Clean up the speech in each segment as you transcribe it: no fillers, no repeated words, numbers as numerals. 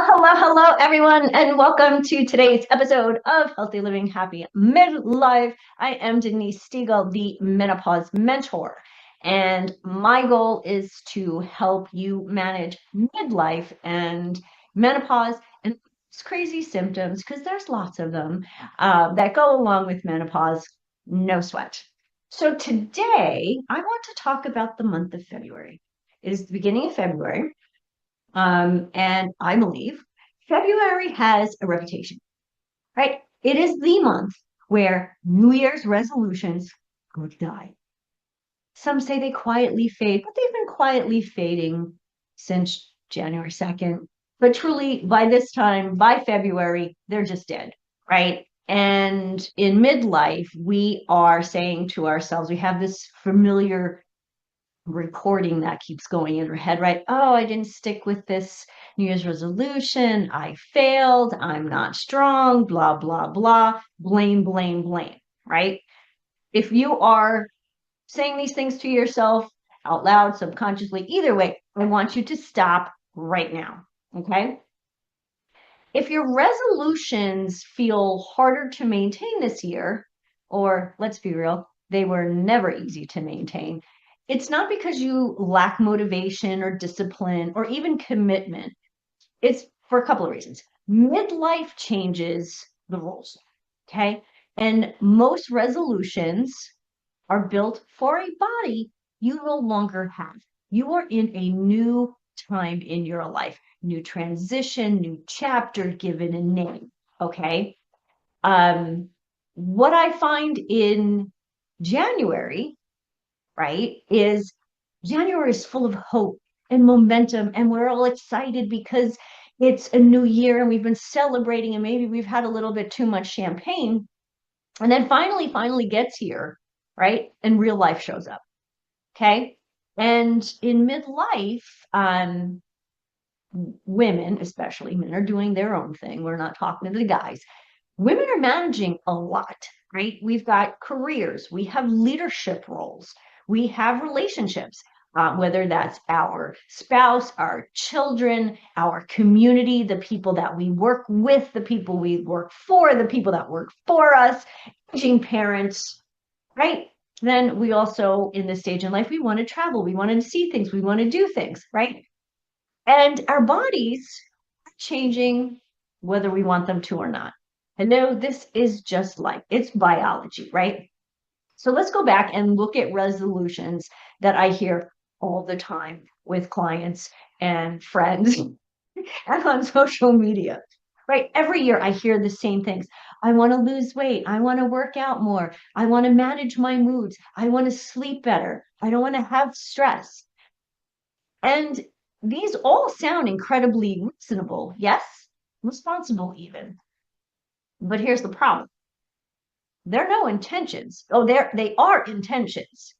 Hello, everyone, and welcome to today's episode of Healthy Living Happy Midlife. I am Denise Stegall, the Menopause Mentor, and my goal is to help you manage midlife and menopause and these crazy symptoms, because there's lots of them that go along with menopause. No sweat. So today, I want to talk about the month of February. It is the beginning of February. And I believe February has a reputation, right? It is the month where New Year's resolutions go to die. Some say they quietly fade, but they've been quietly fading since January 2nd. But truly, by this time, by February, they're just dead, right? And in midlife, we are saying to ourselves, we have this familiar recording that keeps going in her head, right? Oh, I didn't stick with this New Year's resolution. I failed. I'm not strong, blah, blah, blah. Blame, blame, blame, right? If you are saying these things to yourself out loud, subconsciously, either way, I want you to stop right now, okay? If your resolutions feel harder to maintain this year, or let's be real, they were never easy to maintain, it's not because you lack motivation or discipline or even commitment. It's for a couple of reasons. Midlife changes the rules, okay? And most resolutions are built for a body you no longer have. You are in a new time in your life, new transition, new chapter, given a name. Okay. What I find in January, right, is January is full of hope and momentum, and we're all excited because it's a new year and we've been celebrating, and maybe we've had a little bit too much champagne. And then finally gets here, right? And real life shows up. Okay. And in midlife, women, especially men, are doing their own thing. We're not talking to the guys. Women are managing a lot, right? We've got careers, we have leadership roles, we have relationships. Whether that's our spouse, our children, our community, the people that we work with, the people we work for, the people that work for us, aging parents, right? Then we also, in this stage in life, we want to travel, we want to see things, we want to do things, right? And our bodies are changing whether we want them to or not. Hello, this is just like it's biology, right? So let's go back and look at resolutions that I hear all the time with clients and friends and on social media, right? Every year I hear the same things. I want to lose weight. I want to work out more. I want to manage my moods. I want to sleep better. I don't want to have stress. And these all sound incredibly reasonable. Yes, responsible even. But here's the problem. There are no intentions. Oh, they are intentions.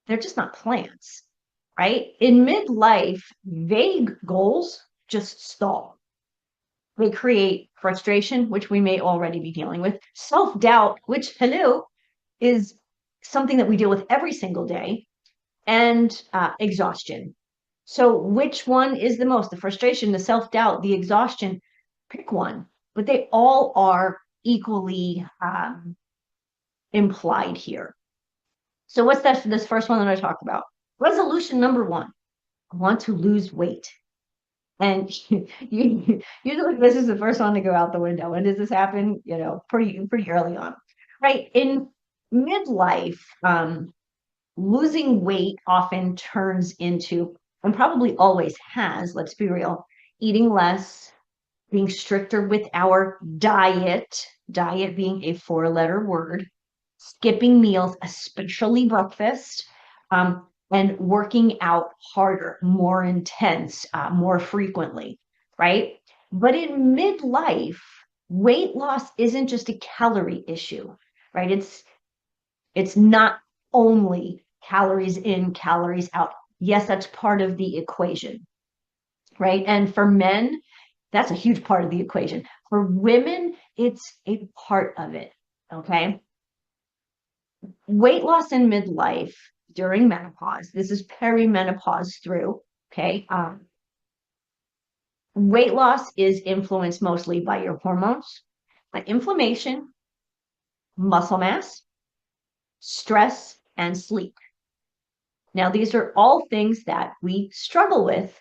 They're just not plans, right? In midlife, vague goals just stall. They create frustration, which we may already be dealing with, self-doubt, which, hello, is something that we deal with every single day, and exhaustion. So which one is the most? The frustration, the self-doubt, the exhaustion? Pick one. But they all are equally implied here. So what's this first one that I talked about? Resolution number one, I want to lose weight. And usually this is the first one to go out the window. When does this happen? Pretty early on, right? In midlife, losing weight often turns into, and probably always has, let's be real, eating less, being stricter with our diet being a four-letter word, skipping meals, especially breakfast, and working out harder, more intense, more frequently, right? But in midlife, weight loss isn't just a calorie issue, right? It's not only calories in, calories out. Yes, that's part of the equation, right? And for men, that's a huge part of the equation. For women, it's a part of it, okay? Weight loss in midlife during menopause, this is perimenopause through, okay? Weight loss is influenced mostly by your hormones, by inflammation, muscle mass, stress, and sleep. Now, these are all things that we struggle with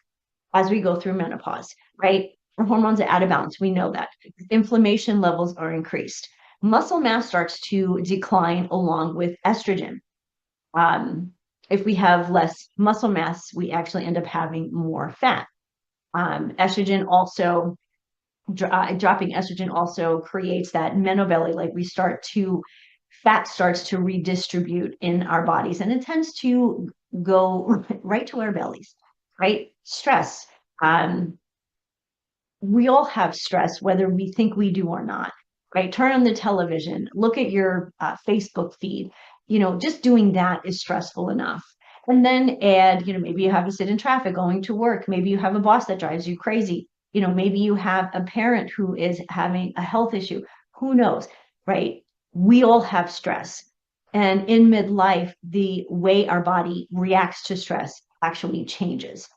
as we go through menopause, right? Our hormones are out of balance. We know that. Inflammation levels are increased. Muscle mass starts to decline along with estrogen. Um, if we have less muscle mass, we actually end up having more fat. Estrogen also dropping estrogen also creates that menobelly, like fat starts to redistribute in our bodies, and it tends to go right to our bellies, right? Stress. Um, we all have stress, whether we think we do or not, right? Turn on the television, look at your Facebook feed. Just doing that is stressful enough. And then add, maybe you have to sit in traffic going to work. Maybe you have a boss that drives you crazy. Maybe you have a parent who is having a health issue. Who knows, right? We all have stress. And in midlife, the way our body reacts to stress actually changes.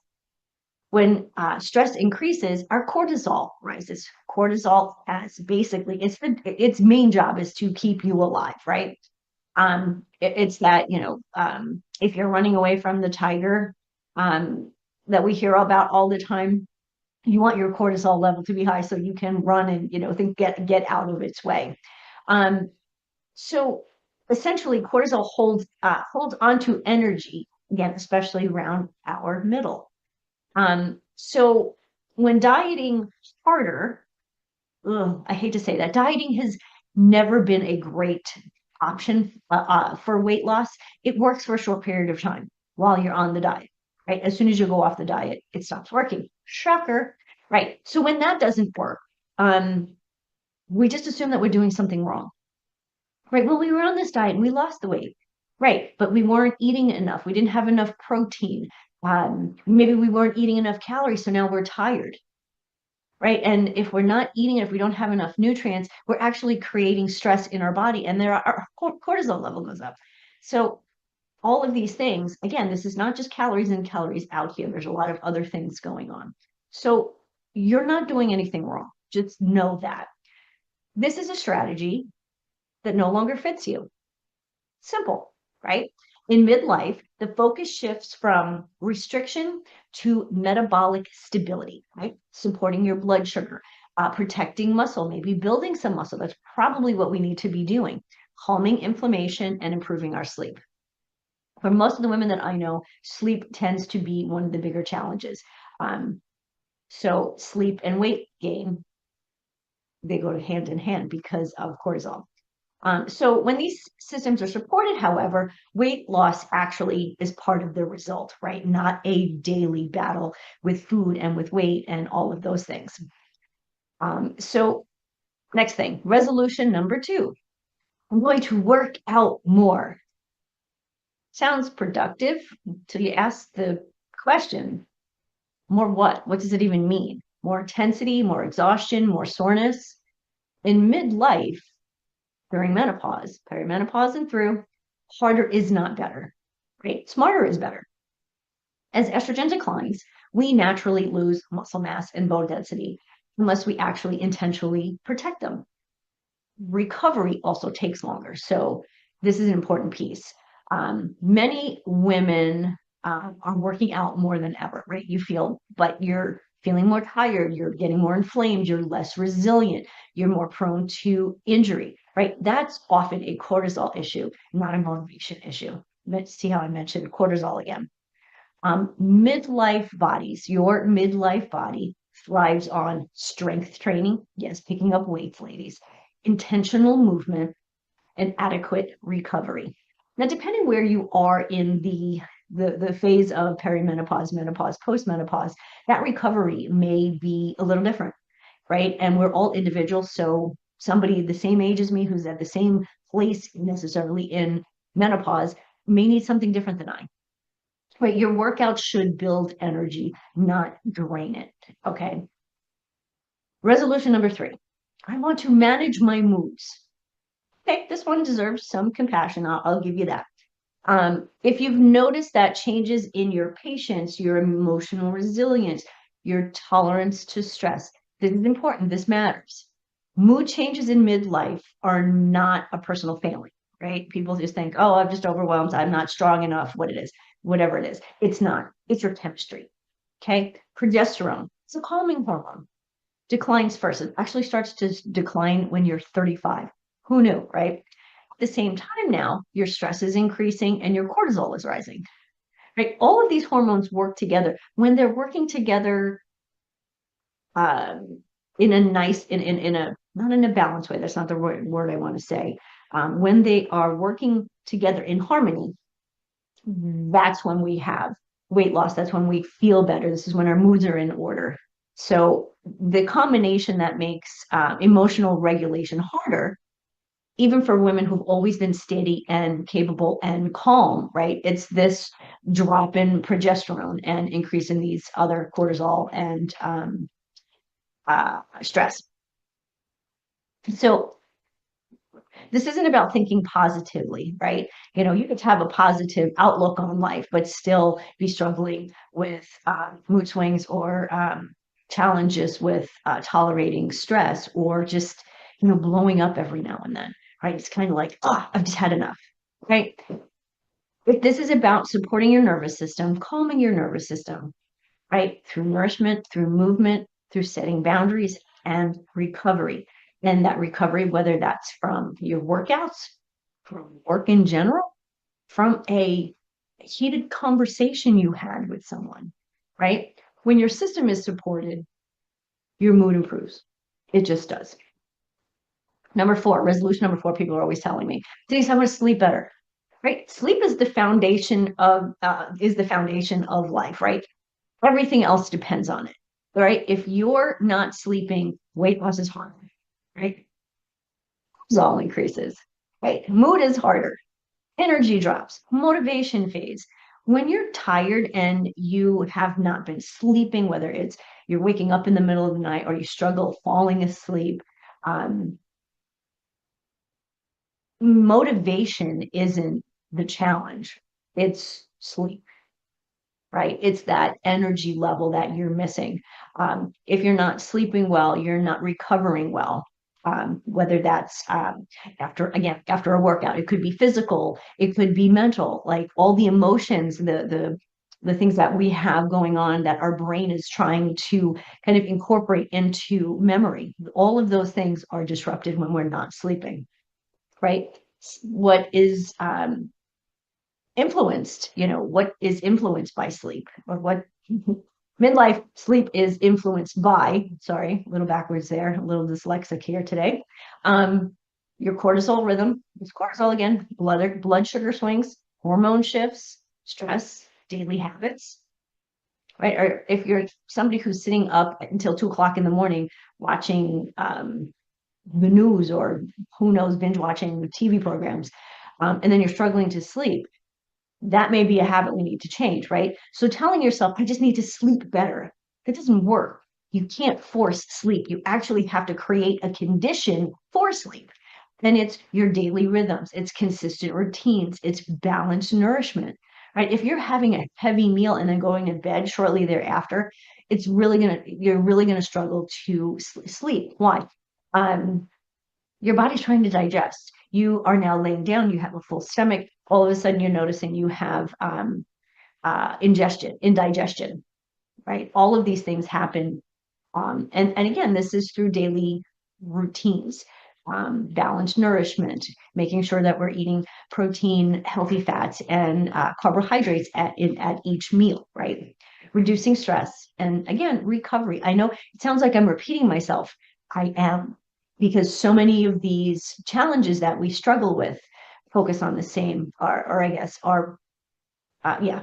When stress increases, our cortisol rises. Cortisol has basically its main job is to keep you alive, right? It's that if you're running away from the tiger, that we hear about all the time, you want your cortisol level to be high so you can run and think get out of its way. Um, so essentially, cortisol holds onto energy again, especially around our middle. So when dieting harder, I hate to say that, dieting has never been a great option for weight loss. It works for a short period of time while you're on the diet, right? As soon as you go off the diet, it stops working. Shocker, right? So when that doesn't work, we just assume that we're doing something wrong, right? Well, we were on this diet and we lost the weight, right? But we weren't eating enough. We didn't have enough protein. Maybe we weren't eating enough calories, so now we're tired, right? And if we're not eating it, if we don't have enough nutrients, we're actually creating stress in our body, and our cortisol level goes up. So all of these things, again, this is not just calories in, calories out here. There's a lot of other things going on. So you're not doing anything wrong. Just know that. This is a strategy that no longer fits you. Simple, right? In midlife, the focus shifts from restriction to metabolic stability, right? Supporting your blood sugar, protecting muscle, maybe building some muscle. That's probably what we need to be doing, calming inflammation and improving our sleep. For most of the women that I know, sleep tends to be one of the bigger challenges. So sleep and weight gain, they go hand in hand because of cortisol. So when these systems are supported, however, weight loss actually is part of the result, right? Not a daily battle with food and with weight and all of those things. So next thing, resolution number 2. I'm going to work out more. Sounds productive until you ask the question, more what? What does it even mean? More intensity, more exhaustion, more soreness? In midlife, during menopause, perimenopause and through, harder is not better, right? Smarter is better. As estrogen declines, we naturally lose muscle mass and bone density unless we actually intentionally protect them. Recovery also takes longer. So this is an important piece. Many women are working out more than ever, right? But you're feeling more tired, you're getting more inflamed, you're less resilient, you're more prone to injury, right? That's often a cortisol issue, not a motivation issue. Let's see how I mentioned cortisol again. Midlife bodies, your midlife body thrives on strength training. Yes, picking up weights, ladies, intentional movement, and adequate recovery. Now, depending where you are in the phase of perimenopause, menopause, postmenopause, that recovery may be a little different, right? And we're all individuals. So somebody the same age as me who's at the same place necessarily in menopause may need something different than I. Right? Your workout should build energy, not drain it. Okay. Resolution number 3. I want to manage my moods. Okay, this one deserves some compassion. I'll give you that. If you've noticed that changes in your patience, your emotional resilience, your tolerance to stress. This is important. This matters. Mood changes in midlife are not a personal failing, right? People just think, oh, I'm just overwhelmed. I'm not strong enough, whatever it is. It's not. It's your chemistry. Okay. Progesterone, it's a calming hormone, declines first. It actually starts to decline when you're 35. Who knew, right? At the same time now, your stress is increasing and your cortisol is rising, right? All of these hormones work together. When they're working together in a nice, in a, not in a balanced way, that's not the word I want to say. When they are working together in harmony, that's when we have weight loss. That's when we feel better. This is when our moods are in order. So the combination that makes emotional regulation harder, even for women who've always been steady and capable and calm, right? It's this drop in progesterone and increase in these other cortisol and stress. So this isn't about thinking positively, right? You know, you could have a positive outlook on life, but still be struggling with mood swings or challenges with tolerating stress or just, you know, blowing up every now and then, right? It's kind of like, oh, I've just had enough, right? If this is about supporting your nervous system, calming your nervous system, right? Through nourishment, through movement, through setting boundaries and recovery. And that recovery, whether that's from your workouts, from work in general, from a heated conversation you had with someone, right? When your system is supported, your mood improves. It just does. Number 4, resolution number 4, people are always telling me, Denise, I want to sleep better, right? Sleep is the foundation of life, right? Everything else depends on it, right? If you're not sleeping, weight loss is hard, right? Cortisol increases, right? Mood is harder, energy drops, motivation fades. When you're tired and you have not been sleeping, whether it's you're waking up in the middle of the night or you struggle falling asleep, motivation isn't the challenge, it's sleep, right? It's that energy level that you're missing. If you're not sleeping well, you're not recovering well. Whether that's after a workout, it could be physical, it could be mental, like all the emotions, the things that we have going on that our brain is trying to kind of incorporate into memory. All of those things are disrupted when we're not sleeping, right? What is influenced, you know, what is influenced by sleep, or what midlife sleep is influenced by, sorry, a little backwards there, a little dyslexic here today. Your cortisol rhythm, it's cortisol again, blood sugar swings, hormone shifts, stress, daily habits, right? Or if you're somebody who's sitting up until 2 o'clock in the morning watching the news or who knows, binge watching TV programs, and then you're struggling to sleep, that may be a habit we need to change, right? So telling yourself, I just need to sleep better, that doesn't work. You can't force sleep. You actually have to create a condition for sleep. And it's your daily rhythms, it's consistent routines, it's balanced nourishment, right? If you're having a heavy meal and then going to bed shortly thereafter, you're really gonna struggle to sleep. Why? Your body's trying to digest. You are now laying down, you have a full stomach. All of a sudden, you're noticing you have indigestion, right? All of these things happen. And again, this is through daily routines, balanced nourishment, making sure that we're eating protein, healthy fats, and carbohydrates at each meal, right? Reducing stress. And again, recovery. I know it sounds like I'm repeating myself. I am, because so many of these challenges that we struggle with focus on the same, or I guess are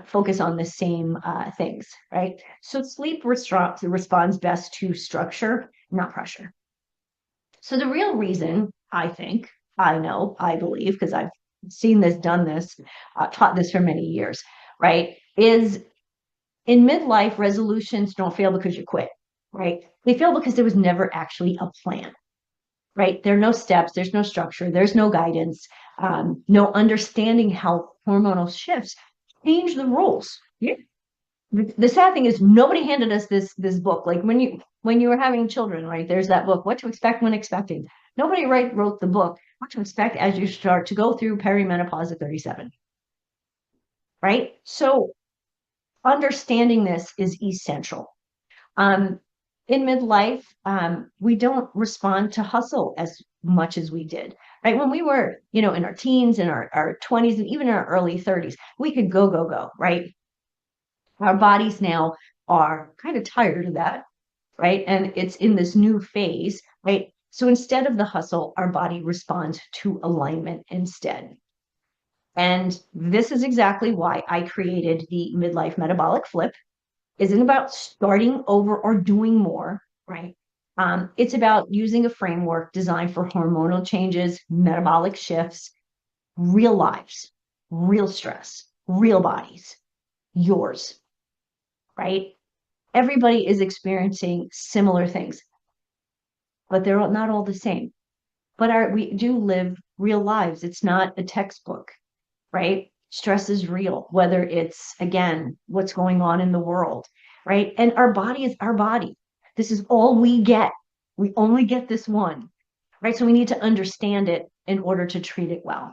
focus on the same things, right? So sleep responds best to structure, not pressure. So the real reason, I think, I know, I believe, because I've seen this, done this, taught this for many years, right, is in midlife, resolutions don't fail because you quit, right? They fail because there was never actually a plan, right? There are no steps, there's no structure, there's no guidance, no understanding how hormonal shifts change the rules. Yeah. The sad thing is nobody handed us this book. Like when you were having children, right? There's that book, What to Expect When Expecting. Nobody wrote the book, What to Expect as you start to go through perimenopause at 37, right? So understanding this is essential. Um, in midlife, we don't respond to hustle as much as we did, right? When we were, in our teens, in our 20s, and even in our early 30s, we could go, right? Our bodies now are kind of tired of that, right? And it's in this new phase, right? So instead of the hustle, our body responds to alignment instead. And this is exactly why I created the Midlife Metabolic Flip. Isn't about starting over or doing more, right? It's about using a framework designed for hormonal changes, metabolic shifts, real lives, real stress, real bodies, yours, right? Everybody is experiencing similar things, but they're not all the same. But we do live real lives. It's not a textbook, right? Stress is real, whether it's, again, what's going on in the world, right? And our body is our body. This is all we get. We only get this one, right? So we need to understand it in order to treat it well,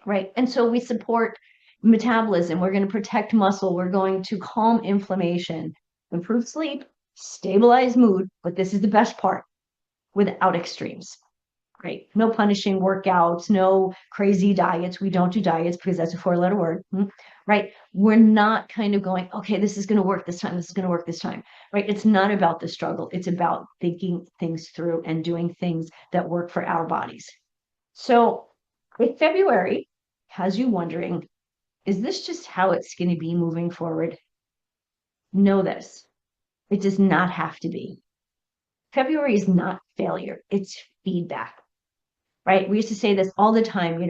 right? And so we support metabolism. We're going to protect muscle. We're going to calm inflammation, improve sleep, stabilize mood. But this is the best part, without extremes. Right. No punishing workouts, no crazy diets. We don't do diets because that's a four-letter word, right? We're not kind of going, okay, this is going to work this time. This is going to work this time, right? It's not about the struggle. It's about thinking things through and doing things that work for our bodies. So if February has you wondering, is this just how it's going to be moving forward? Know this. It does not have to be. February is not failure. It's feedback. Right? We used to say this all the time,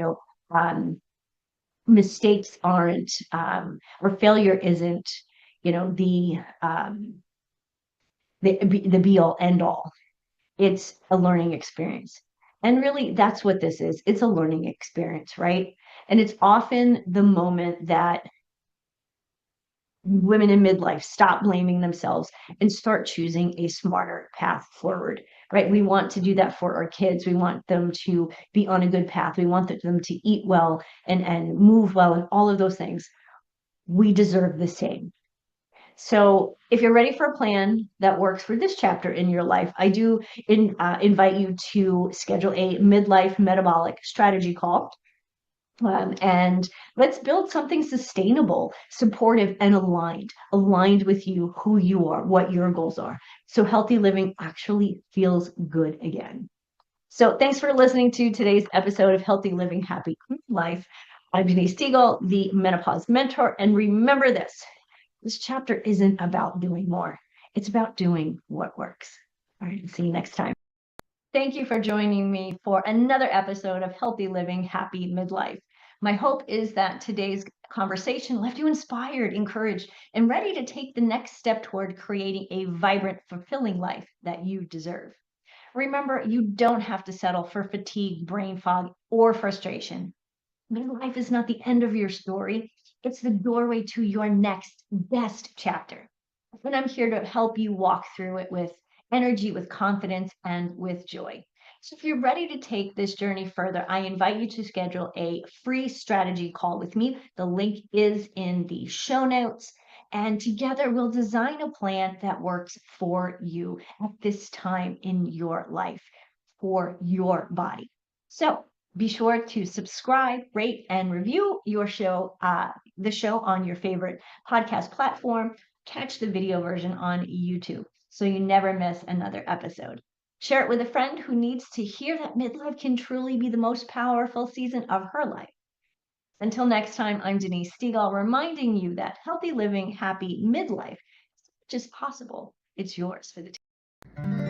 mistakes aren't, or failure isn't, the be all end all. It's a learning experience. And really, that's what this is. It's a learning experience, right? And it's often the moment that women in midlife stop blaming themselves and start choosing a smarter path forward, right? We want to do that for our kids. We want them to be on a good path. We want them to eat well and move well and all of those things. We deserve the same. So if you're ready for a plan that works for this chapter in your life, I do invite you to schedule a midlife metabolic strategy call. And let's build something sustainable, supportive, and aligned with you, who you are, what your goals are. So healthy living actually feels good again. So thanks for listening to today's episode of Healthy Living, Happy Life. I'm Denise Stegall, the Menopause Mentor. And remember this chapter isn't about doing more. It's about doing what works. All right, see you next time. Thank you for joining me for another episode of Healthy Living, Happy Midlife. My hope is that today's conversation left you inspired, encouraged, and ready to take the next step toward creating a vibrant, fulfilling life that you deserve. Remember, you don't have to settle for fatigue, brain fog, or frustration. Midlife is not the end of your story. It's the doorway to your next best chapter. And I'm here to help you walk through it with energy, with confidence, and with joy. So if you're ready to take this journey further, I invite you to schedule a free strategy call with me. The link is in the show notes. And together we'll design a plan that works for you at this time in your life, for your body. So be sure to subscribe, rate, and review the show on your favorite podcast platform. Catch the video version on YouTube so you never miss another episode. Share it with a friend who needs to hear that midlife can truly be the most powerful season of her life. Until next time, I'm Denise Stegall, reminding you that healthy living, happy midlife is just possible. It's yours for the